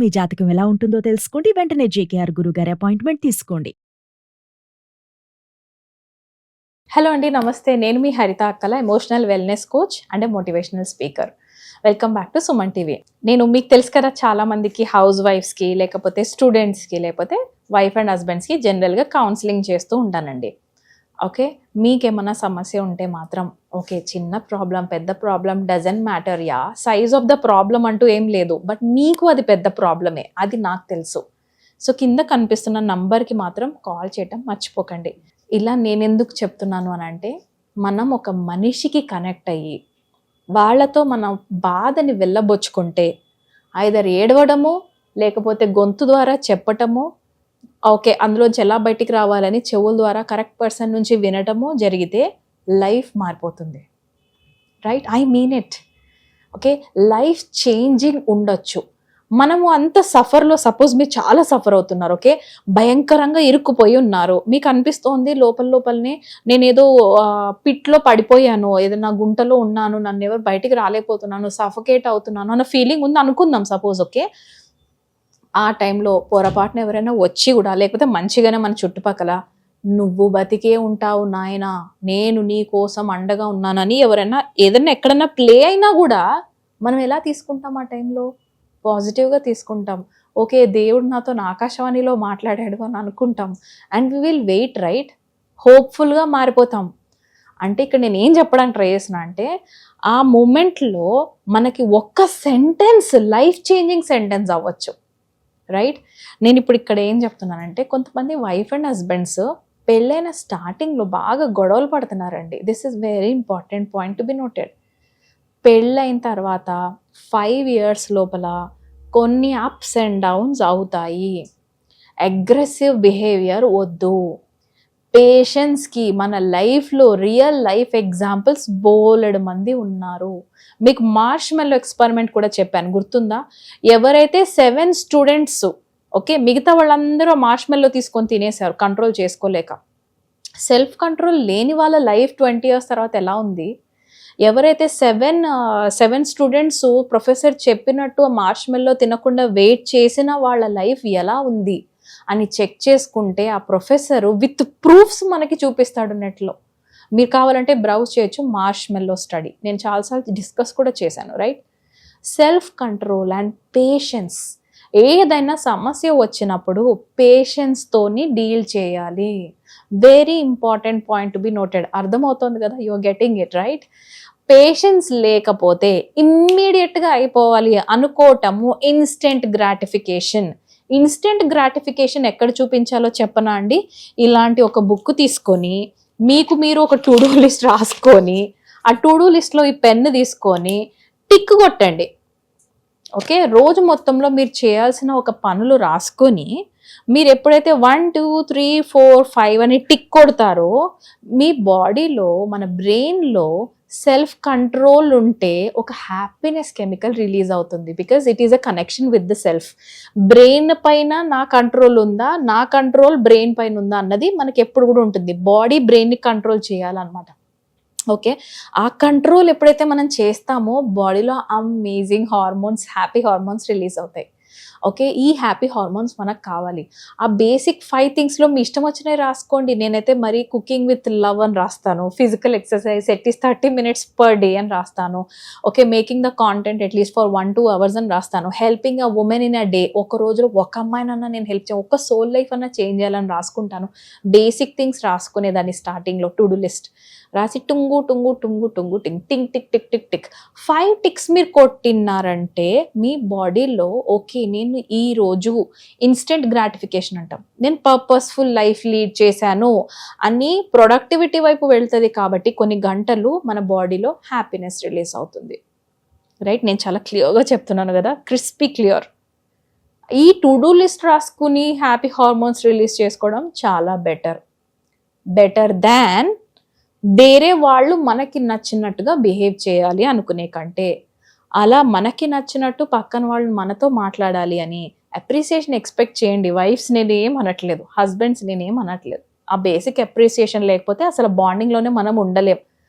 మీ జాతకం ఎలా ఉంటుందో తెలుసుకోండి. వెంటనే జేకేఆర్ గురుగారి అపాయింట్మెంట్ తీసుకోండి. హలో అండి, నమస్తే. నేను మీ హరిత అక్కల, emotional wellness coach and motivational speaker. Welcome back to Suman TV. నేను మీకు తెలుసు కదా, చాలా మందికి హౌస్ వైఫ్స్కి, లేకపోతే స్టూడెంట్స్కి, లేకపోతే వైఫ్ అండ్ హస్బెండ్స్కి జనరల్గా కౌన్సిలింగ్ చేస్తూ ఉంటానండి. ఓకే, మీకేమన్నా సమస్య ఉంటే మాత్రం ఓకే, చిన్న ప్రాబ్లం పెద్ద problem doesn't matter. Yeah, size of the problem అంటూ ఏం లేదు, బట్ మీకు అది పెద్ద ప్రాబ్లమే, అది నాకు తెలుసు. సో కింద కనిపిస్తున్న నంబర్కి మాత్రం కాల్ చేయటం మర్చిపోకండి. ఇలా నేనెందుకు చెప్తున్నాను అని అంటే, మనం ఒక మనిషికి కనెక్ట్ అయ్యి వాళ్ళతో మన బాధని వెళ్ళబొచ్చుకుంటే ఐదర్ ఏడవడము, లేకపోతే గొంతు ద్వారా చెప్పటము, ఓకే అందులోంచి ఎలా బయటికి రావాలని చెవుల ద్వారా కరెక్ట్ పర్సన్ నుంచి వినటము జరిగితే లైఫ్ మారిపోతుంది. Right, I mean it. Okay, life changing ఉండొచ్చు. మనము అంత సఫర్లో, సపోజ్ మీరు చాలా సఫర్ అవుతున్నారు, ఓకే, భయంకరంగా ఇరుక్కుపోయి ఉన్నారు, మీకు అనిపిస్తోంది లోపలనే నేనేదో పిట్లో పడిపోయాను, ఏదైనా గుంటలో ఉన్నాను, నన్ను ఎవరు బయటికి రాలేకపోతున్నాను, సఫకేట్ అవుతున్నాను అన్న ఫీలింగ్ ఉంది అనుకుందాం సపోజ్. ఓకే, ఆ టైంలో పొరపాటున ఎవరైనా వచ్చి కూడా, లేకపోతే మంచిగానే మన చుట్టుపక్కల నువ్వు బతికే ఉంటావు నాయనా, నేను నీ కోసం అండగా ఉన్నానని ఎవరైనా ఏదైనా ఎక్కడన్నా ప్లే అయినా కూడా మనం ఎలా తీసుకుంటాం? ఆ టైంలో పాజిటివ్గా తీసుకుంటాం. ఓకే, దేవుడు నాతో ఆకాశవాణిలో మాట్లాడాడు అని అనుకుంటాం. And we will wait, right, హోప్ఫుల్గా మారిపోతాం. అంటే ఇక్కడ నేను ఏం చెప్పడానికి ట్రై చేసిన అంటే, ఆ మూమెంట్లో మనకి ఒక్క సెంటెన్స్ లైఫ్ చేంజింగ్ సెంటెన్స్ అవ్వచ్చు. రైట్, నేను ఇప్పుడు ఇక్కడ ఏం చెప్తున్నానంటే, కొంతమంది వైఫ్ అండ్ హస్బెండ్స్ పెళ్ళైన స్టార్టింగ్లో బాగా గొడవలు పడుతున్నారండి. This is very important point to be noted. పెళ్ళైన తర్వాత 5 years లోపల కొన్ని అప్స్ అండ్ డౌన్స్ అవుతాయి. అగ్రెసివ్ బిహేవియర్ వద్దు. పేషెన్స్కి మన లైఫ్లో రియల్ లైఫ్ ఎగ్జాంపుల్స్ బోలెడు మంది ఉన్నారు. మీకు మార్ష్మెల్లో ఎక్స్పెరిమెంట్ కూడా చెప్పాను, గుర్తుందా? ఎవరైతే 7 స్టూడెంట్స్, ఓకే, మిగతా వాళ్ళందరూ మార్ష్మెల్లో తీసుకొని తినేశారు కంట్రోల్ చేసుకోలేక. సెల్ఫ్ కంట్రోల్ లేని వాళ్ళ లైఫ్ 20 years తర్వాత ఎలా ఉంది? ఎవరైతే 7 స్టూడెంట్స్ ప్రొఫెసర్ చెప్పినట్టు మార్ష్మెల్లో తినకుండా వెయిట్ చేసిన వాళ్ళ లైఫ్ ఎలా ఉంది అని చెక్ చేసుకుంటే, ఆ ప్రొఫెసర్ విత్ ప్రూఫ్స్ మనకి చూపిస్తాడు నెట్లో. మీరు కావాలంటే బ్రౌజ్ చేయొచ్చు, మార్ష్మెల్లో స్టడీ. నేను చాలాసార్లు డిస్కస్ కూడా చేశాను. Right, self control and patience. ఏదైనా సమస్య వచ్చినప్పుడు పేషెన్స్తోని డీల్ చేయాలి. Very important point to be noted. అర్థమవుతుంది కదా? You are getting it, right? Patience లేకపోతే ఇమ్మీడియట్గా అయిపోవాలి అనుకోవటము ఇన్స్టెంట్ గ్రాటిఫికేషన్. ఇన్స్టెంట్ గ్రాటిఫికేషన్ ఎక్కడ చూపించాలో చెప్పనా అండి? ఇలాంటి ఒక బుక్ తీసుకొని మీకు మీరు ఒక టు డూ లిస్ట్ రాసుకొని, ఆ టు డూ లిస్ట్లో ఈ పెన్ను తీసుకొని టిక్ కొట్టండి. ఓకే, రోజు మొత్తంలో మీరు చేయాల్సిన ఒక పనులు రాసుకొని, మీరు ఎప్పుడైతే 1 2 3 4 5 అని టిక్ కొడతారో, మీ బాడీలో, మన బ్రెయిన్లో సెల్ఫ్ కంట్రోల్ ఉంటే ఒక హ్యాపీనెస్ కెమికల్ రిలీజ్ అవుతుంది. Because it is a connection with the self. Brain పైన నా కంట్రోల్ ఉందా, నా కంట్రోల్ బ్రెయిన్ పైన ఉందా అన్నది మనకి ఎప్పుడు కూడా ఉంటుంది. బాడీ బ్రెయిన్ని కంట్రోల్ చేయాలన్నమాట. ఓకే, ఆ కంట్రోల్ ఎప్పుడైతే మనం చేస్తామో బాడీలో amazing hormones, happy hormones release అవుతాయి. ఓకే, ఈ హ్యాపీ హార్మోన్స్ మనకు కావాలి. ఆ బేసిక్ 5 థింగ్స్లో మీ ఇష్టం వచ్చినవి రాసుకోండి. నేనైతే మరి కుకింగ్ విత్ లవ్ అని రాస్తాను, physical exercise at least 30 minutes per day అని రాస్తాను. Okay, making the content at least for 1-2 hours అని రాస్తాను. Helping a women in a day, ఒక రోజులో ఒక అమ్మాయినన్నా నేను హెల్ప్ చేయాలి, ఒక సోల్ లైఫ్ అన్నా చేంజ్ చేయాలని రాసుకుంటాను. బేసిక్ థింగ్స్ రాసుకునేదాన్ని స్టార్టింగ్లో టు డూ లిస్ట్ రాసి టుంగు టుంగు టుంగు టుంగు టింగ్ టింగ్ tick tick tick tick 5 ticks మీరు కొట్టినారంటే మీ బాడీలో ఓకే, నేను ఈరోజు ఇన్స్టెంట్ గ్రాటిఫికేషన్ అంటాం, నేను పర్పస్ఫుల్ లైఫ్ లీడ్ చేశాను అని ప్రొడక్టివిటీ వైపు వెళ్తుంది. కాబట్టి కొన్ని గంటలు మన బాడీలో హ్యాపీనెస్ రిలీజ్ అవుతుంది. రైట్, నేను చాలా క్లియర్గా చెప్తున్నాను కదా, క్రిస్పీ క్లియర్. ఈ టు డూ లిస్ట్ రాసుకుని హ్యాపీ హార్మోన్స్ రిలీజ్ చేసుకోవడం చాలా బెటర్ దాన్ వేరే వాళ్ళు మనకి నచ్చినట్టుగా బిహేవ్ చేయాలి అనుకునే కంటే. అలా మనకి నచ్చినట్టు పక్కన వాళ్ళు మనతో మాట్లాడాలి అని అప్రిసియేషన్ ఎక్స్పెక్ట్ చేయండి. వైఫ్స్ నేనేం అనట్లేదు, హస్బెండ్స్ నేనేం అనట్లేదు. ఆ బేసిక్ అప్రిసియేషన్ లేకపోతే అసలు బాండింగ్లోనే మనం ఉండలేం.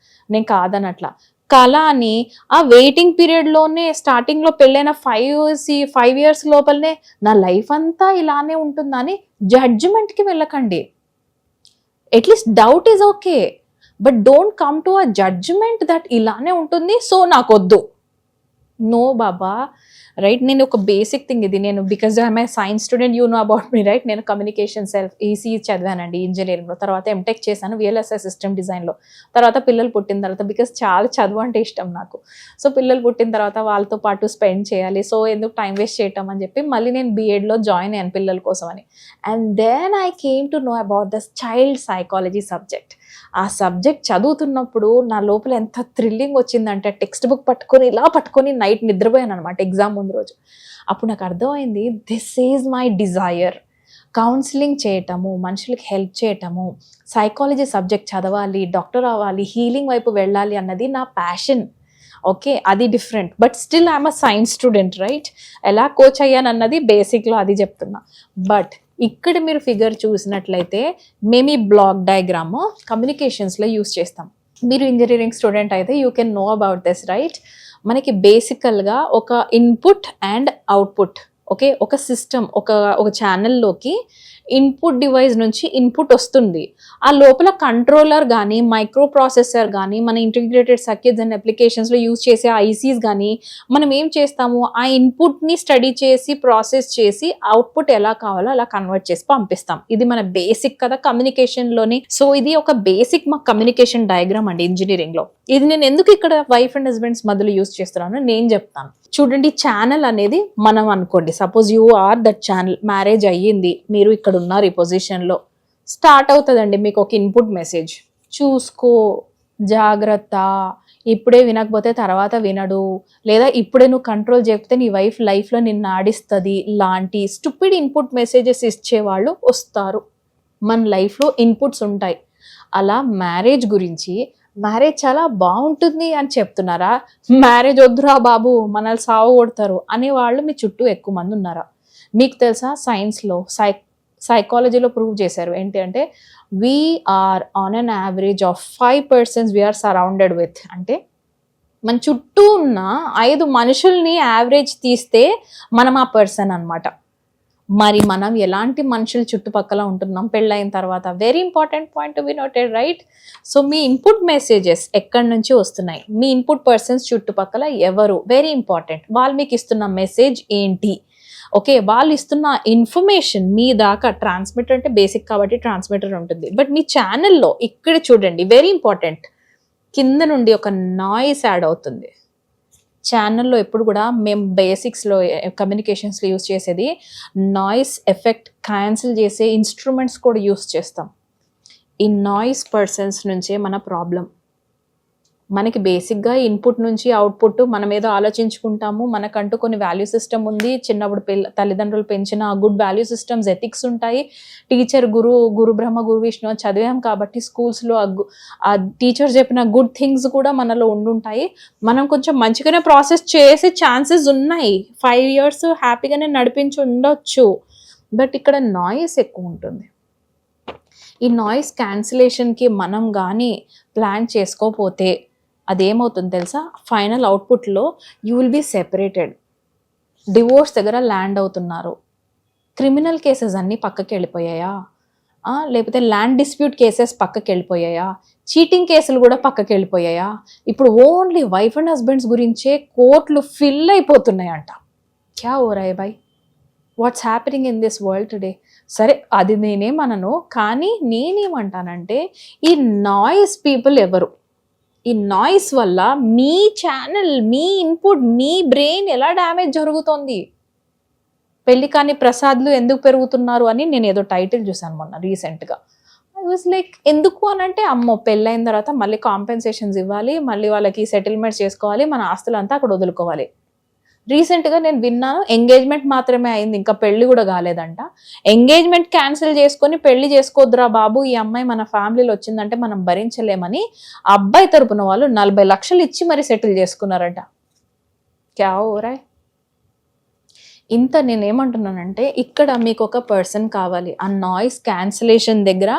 నేను కాదనట్లా, కళ అని ఆ వెయిటింగ్ పీరియడ్లోనే స్టార్టింగ్లో పెళ్ళైన 5 years లోపలనే నా లైఫ్ అంతా ఇలానే ఉంటుందని జడ్జిమెంట్కి వెళ్ళకండి. At least doubt is okay, but don't come to a judgement that ఇలానే ఉంటుంది సో నాకొద్దు. నో బాబా, రైట్? నేను ఒక బేసిక్ థింగ్ ఇది, నేను because I'm a science student, you know about me, right? నేను కమ్యూనికేషన్ ఈసీ చదివానండి ఇంజనీరింగ్లో, తర్వాత ఎంటెక్ చేశాను VLSI సిస్టమ్ డిజైన్లో. తర్వాత పిల్లలు పుట్టిన తర్వాత, బికాజ్ చాలా చదువు అంటే ఇష్టం నాకు, సో పిల్లలు పుట్టిన తర్వాత వాళ్ళతో పాటు స్పెండ్ చేయాలి, సో ఎందుకు టైం వేస్ట్ చేయటం అని చెప్పి మళ్ళీ నేను BEdలో జాయిన్ అయ్యాను పిల్లల కోసం అని. And then I came to know about the child psychology subject. ఆ సబ్జెక్ట్ చదువుతున్నప్పుడు నా లోపల ఎంత థ్రిల్లింగ్ వచ్చిందంటే, టెక్స్ట్ బుక్ పట్టుకొని నైట్ నిద్రపోయాను అనమాట ఎగ్జామ్ ముందు రోజు. అప్పుడు నాకు అర్థమైంది, this is my Dzire. Counselling చేయటము, మనుషులకి హెల్ప్ చేయటము, సైకాలజీ సబ్జెక్ట్ చదవాలి, డాక్టర్ అవ్వాలి, హీలింగ్ వైపు వెళ్ళాలి అన్నది నా ప్యాషన్. ఓకే, అది different, but still I'm a science student, right? ఎలా కోచ్ అయ్యాను అన్నది బేసిక్లో అది చెప్తున్నా. బట్ ఇక్కడ మీరు ఫిగర్ చూసినట్లయితే మేము ఈ బ్లాక్ డయాగ్రామ్ కమ్యూనికేషన్స్లో యూస్ చేస్తాం. మీరు ఇంజనీరింగ్ స్టూడెంట్ అయితే you can know about this, right? మనకి బేసికల్గా ఒక ఇన్పుట్ అండ్ అవుట్పుట్, ఓకే, ఒక సిస్టమ్, ఒక ఛానల్లోకి ఇన్పుట్ డివైస్ నుంచి ఇన్పుట్ వస్తుంది. ఆ లోపల కంట్రోలర్ కానీ, మైక్రో ప్రాసెసర్ కానీ, మన ఇంటిగ్రేటెడ్ సర్క్యూట్స్ అండ్ అప్లికేషన్స్లో యూజ్ చేసే ఐసీస్ కానీ, మనం ఏం చేస్తాము, ఆ ఇన్పుట్ని స్టడీ చేసి ప్రాసెస్ చేసి అవుట్పుట్ ఎలా కావాలో అలా కన్వర్ట్ చేసి పంపిస్తాం. ఇది మన బేసిక్ కదా కమ్యూనికేషన్లోని. సో ఇది ఒక బేసిక్ మా కమ్యూనికేషన్ డయాగ్రామ్ అండి ఇంజనీరింగ్లో. ఇది నేను ఎందుకు ఇక్కడ వైఫ్ అండ్ హస్బెండ్స్ మధ్యలో యూజ్ చేస్తున్నాను నేను చెప్తాను. చూడండి, ఛానల్ అనేది మనం అనుకోండి, suppose you are that channel, marriage అయ్యింది, మీరు ఇక్కడ ఉన్నారు ఈ పొజిషన్లో, స్టార్ట్ అవుతుందండి మీకు ఒక ఇన్పుట్ మెసేజ్, చూసుకో, జాగ్రత్త, ఇప్పుడే వినకపోతే తర్వాత వినడు, లేదా ఇప్పుడే నువ్వు కంట్రోల్ చేయకపోతే నీ వైఫ్ లైఫ్లో నిన్ను ఆడిస్తుంది, లాంటి స్టూపిడ్ ఇన్పుట్ మెసేజెస్ ఇచ్చేవాళ్ళు వస్తారు. మన లైఫ్లో ఇన్పుట్స్ ఉంటాయి. అలా మ్యారేజ్ గురించి, మ్యారేజ్ చాలా బాగుంటుంది అని చెప్తున్నారా, మ్యారేజ్ వద్దురా బాబు మనల్ని సాగు కొడతారు అనేవాళ్ళు మీ చుట్టూ ఎక్కువ మంది ఉన్నారా? మీకు తెలుసా, సైన్స్లో సైకాలజీలో ప్రూవ్ చేశారు ఏంటి అంటే, we're on an average of 5 persons we're surrounded with. అంటే మన చుట్టూ ఉన్న 5 మనుషుల్ని యావరేజ్ తీస్తే మనం ఆ పర్సన్ అనమాట. మరి మనం ఎలాంటి మనుషులు చుట్టుపక్కల ఉంటున్నాం పెళ్ళైన తర్వాత? Very important point to be noted, right? So me input messages ఎక్కడి నుంచి వస్తున్నాయి, మీ ఇన్పుట్ పర్సన్స్ చుట్టుపక్కల ఎవరు, వెరీ ఇంపార్టెంట్. వాళ్ళు మీకు ఇస్తున్న మెసేజ్ ఏంటి, ఓకే, వాళ్ళు ఇస్తున్న ఇన్ఫర్మేషన్ మీ దాకా, ట్రాన్స్మిటర్ అంటే బేసిక్ కాబట్టి ట్రాన్స్మిటర్ ఉంటుంది, బట్ మీ ఛానల్లో ఇక్కడ చూడండి, వెరీ ఇంపార్టెంట్, కింద నుండి ఒక నాయిస్ యాడ్ అవుతుంది. ఛానల్లో ఎప్పుడు కూడా మేము బేసిక్స్లో కమ్యూనికేషన్స్లో యూస్ చేసేది నాయిస్ ఎఫెక్ట్ క్యాన్సిల్ చేసే ఇన్స్ట్రుమెంట్స్ కూడా యూస్ చేస్తాం. ఈ నాయిస్ పర్సన్స్ నుంచే మన ప్రాబ్లం. మనకి బేసిక్గా ఇన్పుట్ నుంచి అవుట్పుట్ మనం ఏదో ఆలోచించుకుంటాము, మనకంటూ కొన్ని వాల్యూ సిస్టమ్ ఉంది, చిన్నప్పుడు తల్లిదండ్రులు పెంచిన గుడ్ వాల్యూ సిస్టమ్స్, ఎథిక్స్ ఉంటాయి, టీచర్ గురు బ్రహ్మ గురు విష్ణు అని చదివాం కాబట్టి స్కూల్స్లో ఆ టీచర్ చెప్పిన గుడ్ థింగ్స్ కూడా మనలో ఉండుంటాయి. మనం కొంచెం మంచిగానే ప్రాసెస్ చేసే ఛాన్సెస్ ఉన్నాయి, 5 years హ్యాపీగానే నడిపించి ఉండొచ్చు, బట్ ఇక్కడ నాయిస్ ఎక్కువ ఉంటుంది. ఈ నాయిస్ క్యాన్సిలేషన్కి మనం కానీ ప్లాన్ చేసుకోకపోతే అదేమవుతుంది తెలుసా, ఫైనల్ అవుట్పుట్లో you will be separated, divorce దగ్గర ల్యాండ్ అవుతున్నారు, క్రిమినల్ కేసెస్ అన్నీ పక్కకి వెళ్ళిపోయాయా, లేకపోతే ల్యాండ్ డిస్ప్యూట్ కేసెస్ పక్కకి వెళ్ళిపోయాయా, చీటింగ్ కేసులు కూడా పక్కకి వెళ్ళిపోయాయా, ఇప్పుడు ఓన్లీ వైఫ్ అండ్ హస్బెండ్స్ గురించే కోర్టులు ఫిల్ అయిపోతున్నాయంట. క్యా ఓ రాయ్ బాయ్, what's happening in this world today? సరే, అది నేనేమనను, కానీ నేనేమంటానంటే ఈ నాయిస్ పీపుల్ ఎవరు, ఈ నాయిస్ వల్ల మీ ఛానల్, మీ ఇన్పుట్, మీ బ్రెయిన్ ఎలా డ్యామేజ్ జరుగుతోంది? పెళ్లి కాని ప్రసాద్లు ఎందుకు పెరుగుతున్నారు అని నేను ఏదో టైటిల్ చూసాను మొన్న రీసెంట్గా. ఐ వాజ్ లైక్, ఎందుకు అనంటే, అమ్మో పెళ్ళైన తర్వాత మళ్ళీ కాంపెన్సేషన్స్ ఇవ్వాలి, మళ్ళీ వాళ్ళకి సెటిల్మెంట్స్ చేసుకోవాలి, మన ఆస్తులంతా అక్కడ వదులుకోవాలి. రీసెంట్గా నేను విన్నాను, ఎంగేజ్మెంట్ మాత్రమే అయింది, ఇంకా పెళ్లి కూడా కాలేదంట. ఎంగేజ్మెంట్ క్యాన్సిల్ చేసుకొని పెళ్లి చేసుకోద్దురా బాబు, ఈ అమ్మాయి మన ఫ్యామిలీలో వచ్చిందంటే మనం భరించలేమని ఆ అబ్బాయి తరపున వాళ్ళు 40 లక్షలు ఇచ్చి మరి సెటిల్ చేసుకున్నారట. క్యా ఓరాయ్. ఇంత నేనేమంటున్నానంటే, ఇక్కడ మీకు ఒక పర్సన్ కావాలి, ఆ నాయిస్ క్యాన్సిలేషన్ దగ్గర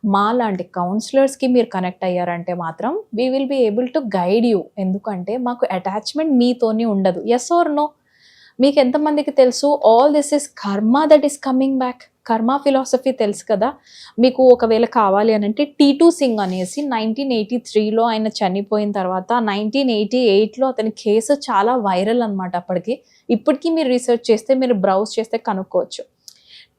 మా లాంటి కౌన్సిలర్స్కి మీరు కనెక్ట్ అయ్యారంటే మాత్రం we will be able to guide you. ఎందుకంటే మాకు అటాచ్మెంట్ మీతోని ఉండదు. Yes or no? మీకు ఎంతమందికి తెలుసు all this is karma that is coming back? Karma philosophy తెలుసు కదా మీకు. ఒకవేళ కావాలి అని అంటే టీటూ సింగ్ అనేసి 1983లో ఆయన చనిపోయిన తర్వాత 1988లో అతని కేసు చాలా వైరల్ అనమాట. ఇప్పటికీ మీరు రీసెర్చ్ చేస్తే, మీరు బ్రౌజ్ చేస్తే కనుక్కోవచ్చు.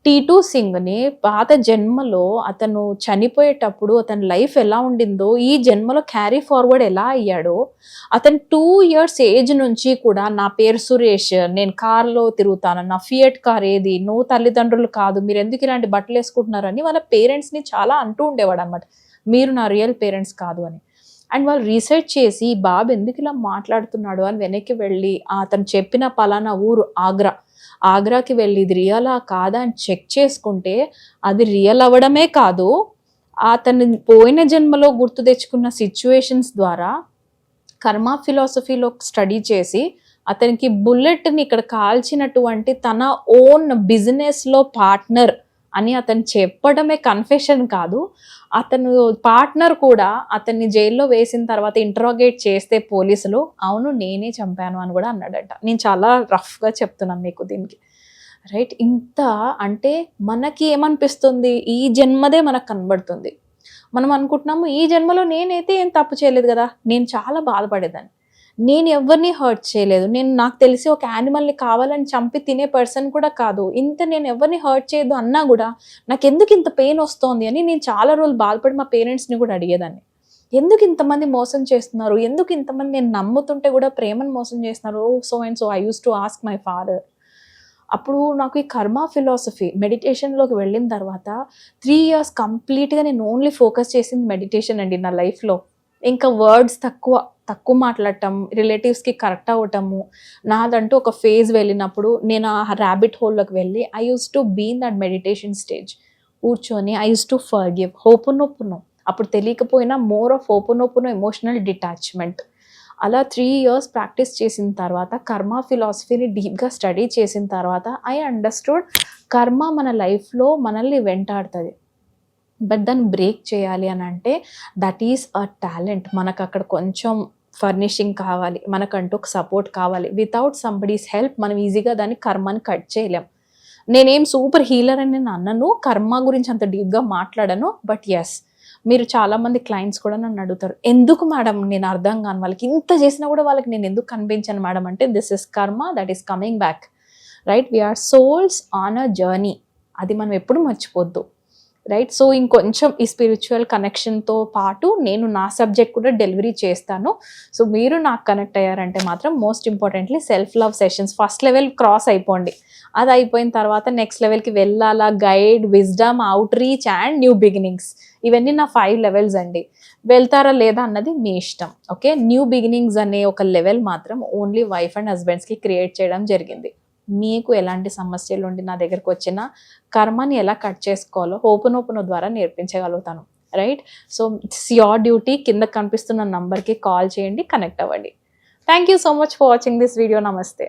టీటూ సింగ్ని పాత జన్మలో అతను చనిపోయేటప్పుడు అతని లైఫ్ ఎలా ఉండిందో ఈ జన్మలో క్యారీ ఫార్వర్డ్ ఎలా అయ్యాడో, అతను 2 years ఏజ్ నుంచి కూడా నా పేరు సురేష్, నేను కార్లో తిరుగుతాను, నా ఫియట్ కార్ ఏది, నువ్వు తల్లిదండ్రులు కాదు, మీరు ఎందుకు ఇలాంటి బట్టలు వేసుకుంటున్నారని వాళ్ళ పేరెంట్స్ని చాలా అంటూ ఉండేవాడు అనమాట. మీరు నా రియల్ పేరెంట్స్ కాదు అని. అండ్ వాళ్ళు రీసెర్చ్ చేసి బాబు ఎందుకు ఇలా మాట్లాడుతున్నాడు అని వెనక్కి వెళ్ళి అతను చెప్పిన పలానా ఊరు ఆగ్రాకి వెళ్ళి ఇది రియలా కాదా అని చెక్ చేసుకుంటే అది రియల్ అవ్వడమే కాదు, అతను పోయిన జన్మలో గుర్తు తెచ్చుకున్న సిచ్యువేషన్స్ ద్వారా కర్మ ఫిలాసఫీలో స్టడీ చేసి అతనికి బుల్లెట్ని ఇక్కడ కాల్చినటువంటి తన ఓన్ బిజినెస్లో పార్ట్నర్ అని అతను చెప్పడమే కన్ఫెషన్ కాదు, అతను పార్ట్నర్ కూడా అతన్ని జైల్లో వేసిన తర్వాత ఇంట్రాగేట్ చేస్తే పోలీసులు అవును నేనే చంపాను అని కూడా అన్నాడట. నేను చాలా రఫ్గా చెప్తున్నాను మీకు దీనికి, రైట్? ఇంత అంటే మనకి ఏమనిపిస్తుంది, ఈ జన్మదే మనకు కనబడుతుంది. మనం అనుకుంటున్నాము ఈ జన్మలో నేనైతే ఏం తప్పు చేయలేదు కదా, నేను చాలా బాధపడేదాన్ని, నేను ఎవరిని హర్ట్ చేయలేదు, నాకు తెలిసి ఒక యానిమల్ని కావాలని చంపి తినే పర్సన్ కూడా కాదు, నేను ఎవరిని హర్ట్ చేయదు అన్నా కూడా నాకు ఎందుకు ఇంత పెయిన్ వస్తోంది అని నేను చాలా రోజులు బాధపడి మా పేరెంట్స్ని కూడా అడిగేదాన్ని. ఎందుకు ఇంతమంది మోసం చేస్తున్నారు, ఎందుకు ఇంతమంది నేను నమ్ముతుంటే కూడా ప్రేమను మోసం చేస్తున్నారు, so and so I use to ask my father. అప్పుడు నాకు ఈ కర్మ ఫిలాసఫీ మెడిటేషన్లోకి వెళ్ళిన తర్వాత 3 years కంప్లీట్గా నేను ఓన్లీ ఫోకస్ చేసింది మెడిటేషన్ అండి నా లైఫ్లో. ఇంకా వర్డ్స్ తక్కువ మాట్లాడటం, రిలేటివ్స్కి కరెక్ట్ అవ్వటము, నాదంటూ ఒక ఫేజ్ వెళ్ళినప్పుడు నేను ఆ ర్యాబిట్ హోల్లోకి వెళ్ళి I use to be in that meditation stage. కూర్చొని I use to forgive, hooponopono, అప్పుడు తెలియకపోయినా more of hooponopono, emotional detachment. అలా 3 years ప్రాక్టీస్ చేసిన తర్వాత కర్మ ఫిలాసఫీని డీప్గా స్టడీ చేసిన తర్వాత ఐ అండర్స్టూడ్ కర్మ మన లైఫ్లో మనల్ని వెంటాడుతుంది. బట్ దాన్ని బ్రేక్ చేయాలి అని అంటే దట్ ఈస్ అ టాలెంట్. మనకు అక్కడ కొంచెం ఫర్నిషింగ్ కావాలి, మనకంటూ ఒక సపోర్ట్ కావాలి. వితౌట్ సంబడీస్ హెల్ప్ మనం ఈజీగా దాన్ని కర్మని కట్ చేయలేం. నేనేం సూపర్ హీలర్ అని నేను అన్నను, కర్మ గురించి అంత డీప్గా మాట్లాడను. బట్ ఎస్, మీరు చాలామంది క్లయింట్స్ కూడా నన్ను అడుగుతారు, ఎందుకు మేడం నేను అర్థం కాను వాళ్ళకి, ఇంత చేసినా కూడా వాళ్ళకి నేను ఎందుకు కనిపించాను మేడం అంటే this is karma that is coming back, right? We're souls on a journey, అది మనం ఎప్పుడు మర్చిపోద్దు, రైట్? సో ఇంకొంచెం ఈ స్పిరిచువల్ కనెక్షన్తో పాటు నేను నా సబ్జెక్ట్ కూడా డెలివరీ చేస్తాను. సో మీరు నాకు కనెక్ట్ అయ్యారంటే మాత్రం most importantly self love sessions first level cross అయిపోండి. అది అయిపోయిన తర్వాత నెక్స్ట్ లెవెల్కి వెళ్ళాలా, guide, wisdom, out reach and new beginnings, ఇవన్నీ నా 5 levels అండి. వెళ్తారా లేదా అన్నది మీ ఇష్టం, ఓకే? న్యూ బిగినింగ్స్ అనే ఒక లెవెల్ మాత్రం ఓన్లీ వైఫ్ అండ్ హస్బెండ్స్కి క్రియేట్ చేయడం జరిగింది. మీకు ఎలాంటి సమస్యలు ఉండి నా దగ్గరకు వచ్చినా కర్మని ఎలా కట్ చేసుకోవాలో హోపునోపునో ద్వారా నేర్పించగలుగుతాను, right? So it's your duty. కింద కనిపిస్తున్న నంబర్కి కాల్ చేయండి, కనెక్ట్ అవ్వండి. Thank you so much for watching this video. నమస్తే.